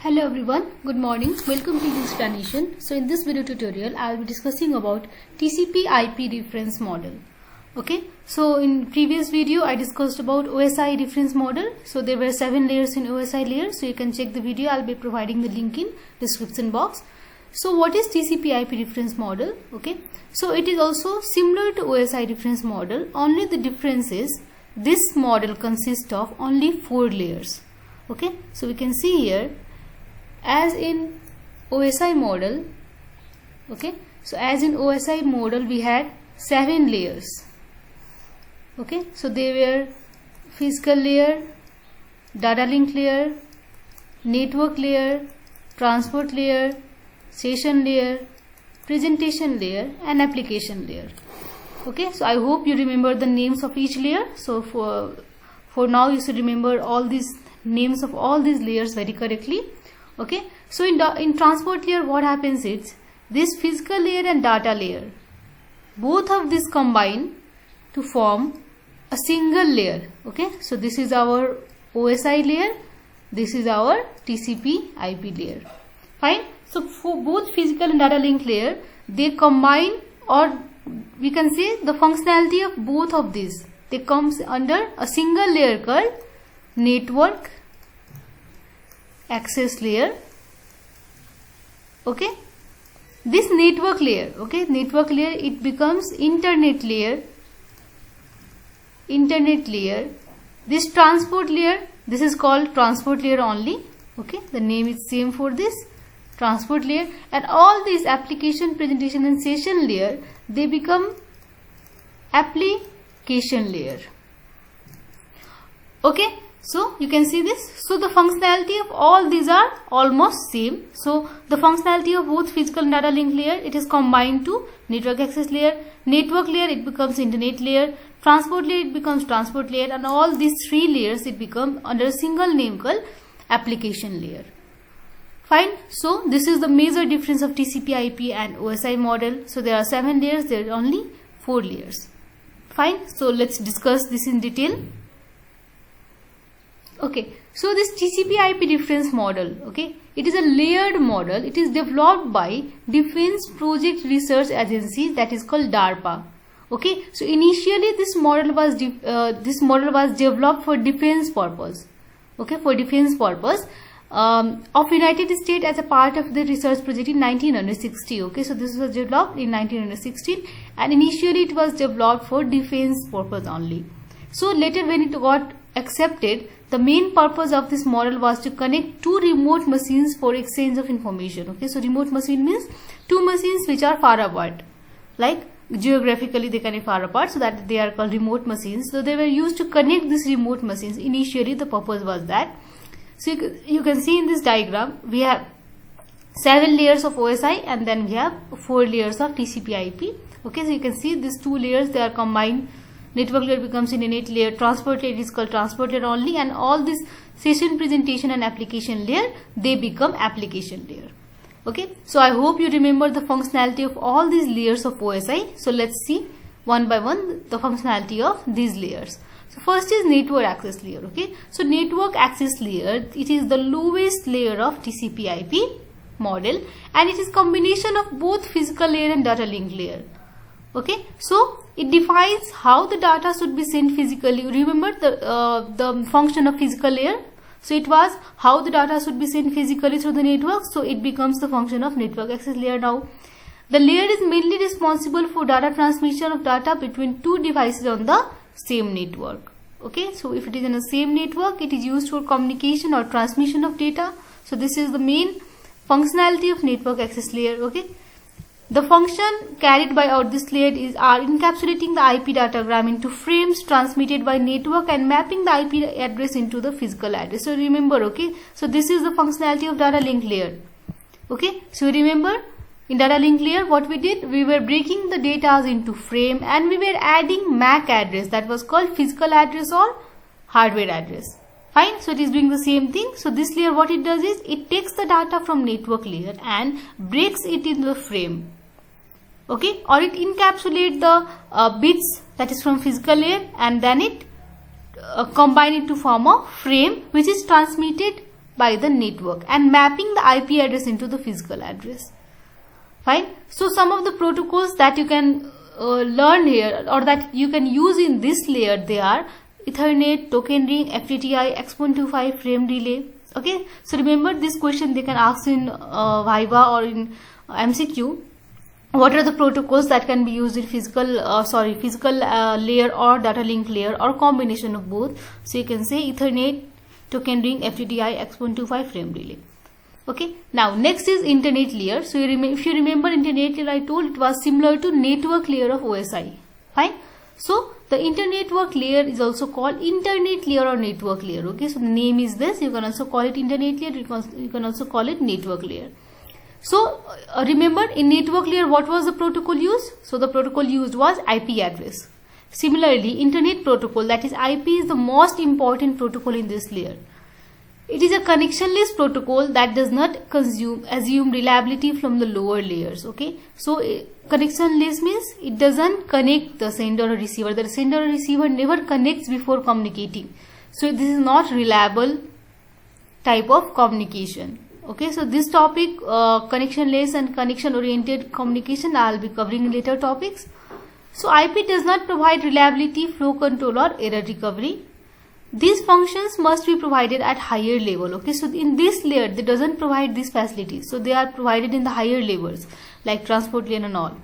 Hello everyone, good morning, welcome to Explanation. So in this video tutorial I will be discussing about TCP IP reference model. Okay, so in previous video I discussed about OSI reference model. So there were 7 layers in OSI layer, so you can check the video. I will be providing the link in description box. So what is TCP IP reference model? Okay, so it is also similar to OSI reference model, only the difference is this model consists of only 4 layers. Okay, so we can see here, as in OSI model, okay, so as in OSI model we had 7 layers. Okay, so they were physical layer, data link layer, network layer, transport layer, session layer, presentation layer and application layer. Okay, so I hope you remember the names of each layer. So for now you should remember all these names of all these layers very correctly. Okay, so in transport layer what happens is this physical layer and data layer, both of these combine to form a single layer. Okay, so this is our OSI layer, this is our TCP IP layer. Fine. So for both physical and data link layer, they combine, or we can say the functionality of both of these, they comes under a single layer called network access layer. Okay, this network layer, okay, network layer, it becomes internet layer. This transport layer, this is called transport layer only. Okay, the name is same for this transport layer, and all these application, presentation and session layer, they become application layer. Okay, so you can see this. So the functionality of all these are almost same. So the functionality of both physical and data link layer, it is combined to network access layer. Network layer, it becomes internet layer. Transport layer, it becomes transport layer, and all these 3 layers, it become under a single name called application layer. Fine. So this is the major difference of TCP IP and OSI model. So there are 7 layers, there are only 4 layers. Fine. So let's discuss this in detail. Okay, so this TCP IP reference model, okay, it is a layered model. It is developed by Defense Project Research Agency, that is called DARPA. Okay, so initially this model was developed for defense purpose. Okay, for defense purpose of United States as a part of the research project in 1960. Okay, so this was developed in 1916, and initially it was developed for defense purpose only. So later when it got accepted, the main purpose of this model was to connect 2 remote machines for exchange of information. Okay, so remote machine means 2 machines which are far apart, like geographically they can be far apart, so that they are called remote machines. So they were used to connect these remote machines. Initially the purpose was that. So you can see in this diagram we have 7 layers of OSI and then we have 4 layers of TCP IP. Okay, so you can see these 2 layers, they are combined. Network layer becomes internet layer, transport layer is called transport layer only, and all this session, presentation and application layer, they become application layer. Okay, so I hope you remember the functionality of all these layers of OSI. So let's see one by one the functionality of these layers. So first is network access layer. Okay, so network access layer, it is the lowest layer of TCP IP model, and it is combination of both physical layer and data link layer. Okay, so it defines how the data should be sent physically. Remember the function of physical layer. So it was how the data should be sent physically through the network. So it becomes the function of network access layer now. The layer is mainly responsible for data transmission of data between 2 devices on the same network. Okay, so if it is in the same network, it is used for communication or transmission of data. So this is the main functionality of network access layer. Okay, the function carried by out this layer is encapsulating the IP datagram into frames transmitted by network and mapping the IP address into the physical address. So remember, okay, so this is the functionality of data link layer. Okay, so remember in data link layer what we did, we were breaking the data into frame and we were adding MAC address, that was called physical address or hardware address. Fine, so it is doing the same thing. So this layer what it does is it takes the data from network layer and breaks it into the frame. Okay, or it encapsulates the bits, that is from physical layer, and then it combine it to form a frame which is transmitted by the network and mapping the IP address into the physical address. Fine. So some of the protocols that you can learn here or that you can use in this layer, they are Ethernet, token ring, FTTI, X.25 frame relay. Okay. So remember this question they can ask in Viva or in MCQ. What are the protocols that can be used in physical layer or data link layer or combination of both? So you can say Ethernet, token ring, FTTI, X.25 frame relay. Okay. Now next is internet layer. So if you remember internet layer, I told it was similar to network layer of OSI. Fine. So the internetwork layer is also called internet layer or network layer. Okay. So the name is this. You can also call it internet layer. You can also call it network layer. So remember in network layer what was the protocol used? So the protocol used was IP address. Similarly, internet protocol, that is IP, is the most important protocol in this layer. It is a connectionless protocol that does not assume reliability from the lower layers. Okay. So connectionless means it doesn't connect the sender or receiver. The sender or receiver never connects before communicating. So this is not reliable type of communication. Okay, so this topic, connectionless and connection oriented communication, I will be covering in later topics. So IP does not provide reliability, flow control or error recovery. These functions must be provided at higher level. Okay, so in this layer they doesn't provide these facilities, so they are provided in the higher levels like transport layer and all.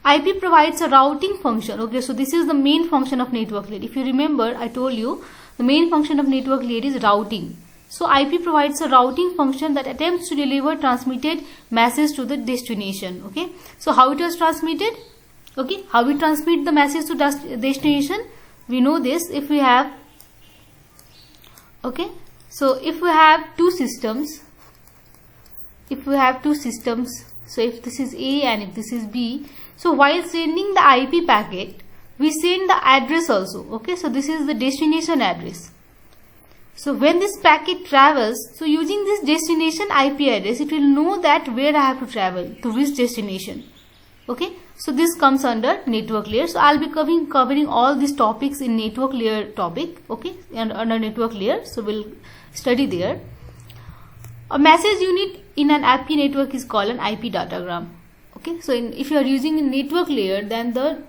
IP provides a routing function. Okay, so this is the main function of network layer. If you remember, I told you the main function of network layer is routing. So IP provides a routing function that attempts to deliver transmitted message to the destination. Okay, so how it was transmitted? Okay, how we transmit the message to destination? We know this. If we have, okay, so if we have two systems, so if this is A and if this is B, so while sending the IP packet, we send the address also. Okay, so this is the destination address. So when this packet travels, so using this destination IP address, it will know that where I have to travel, to which destination. Okay, so this comes under network layer. So I'll be covering all these topics in network layer topic. Okay, and under network layer, so we'll study there. A message unit in an IP network is called an IP datagram. Okay, so if you are using a network layer, then the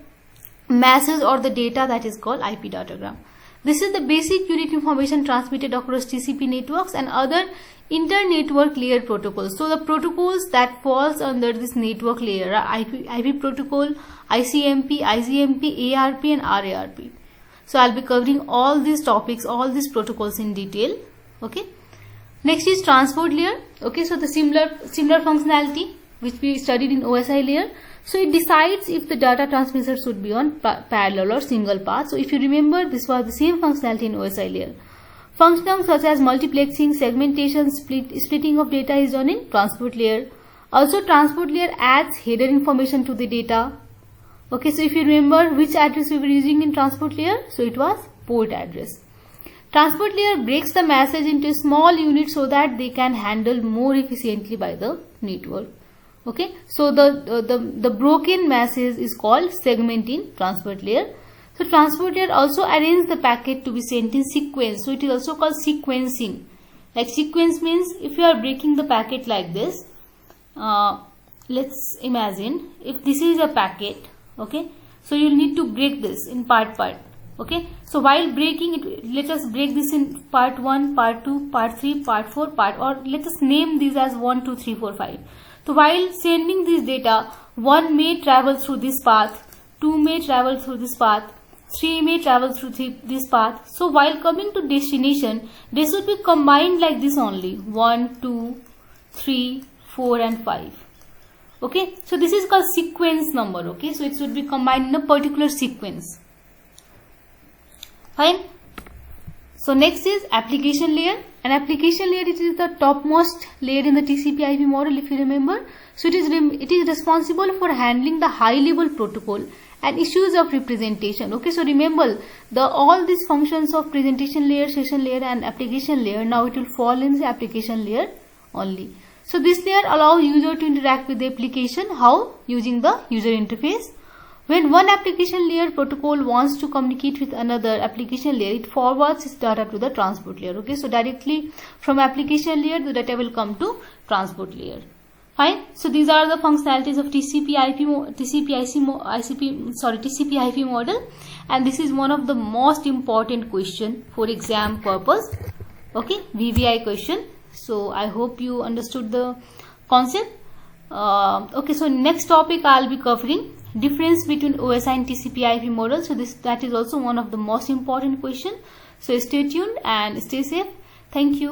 message or the data, that is called IP datagram. This is the basic unit information transmitted across TCP networks and other inter-network layer protocols. So the protocols that falls under this network layer are IP protocol, ICMP, IGMP, ARP and RARP. So I'll be covering all these topics, all these protocols in detail. Okay. Next is transport layer. Okay, so the similar functionality which we studied in OSI layer. So it decides if the data transmitter should be on parallel or single path. So if you remember, this was the same functionality in OSI layer. Functions such as multiplexing, segmentation, splitting of data is done in transport layer. Also transport layer adds header information to the data. Okay, so if you remember which address we were using in transport layer, so it was port address. Transport layer breaks the message into small units so that they can handle more efficiently by the network. Okay, so the broken message is called segment in transport layer. So transport layer also arranges the packet to be sent in sequence. So it is also called sequencing. Like sequence means if you are breaking the packet like this, let's imagine if this is a packet. Okay, so you need to break this in part. Okay, so while breaking it, let us break this in part 1, part 2, part 3, part 4, or let us name these as 1, 2, 3, 4, 5. So while sending this data, 1 may travel through this path, 2 may travel through this path, 3 may travel through this path. So while coming to destination, they should be combined like this only, 1, 2, 3, 4 and 5. Okay, so this is called sequence number. Okay, so it should be combined in a particular sequence. Fine. So next is application layer. An application layer, it is the topmost layer in the TCP/IP model, if you remember. So it is responsible for handling the high level protocol and issues of representation. Okay, so remember all these functions of presentation layer, session layer and application layer, now it will fall in the application layer only. So this layer allows user to interact with the application. How? Using the user interface. When one application layer protocol wants to communicate with another application layer, it forwards its data to the transport layer. Okay, so directly from application layer, the data will come to transport layer. Fine. So these are the functionalities of TCP/IP model, and this is one of the most important question for exam purpose. Okay, VVI question. So I hope you understood the concept. Okay, so next topic I'll be covering difference between OSI and TCP/IP model. So that is also one of the most important question. So stay tuned and stay safe. Thank you.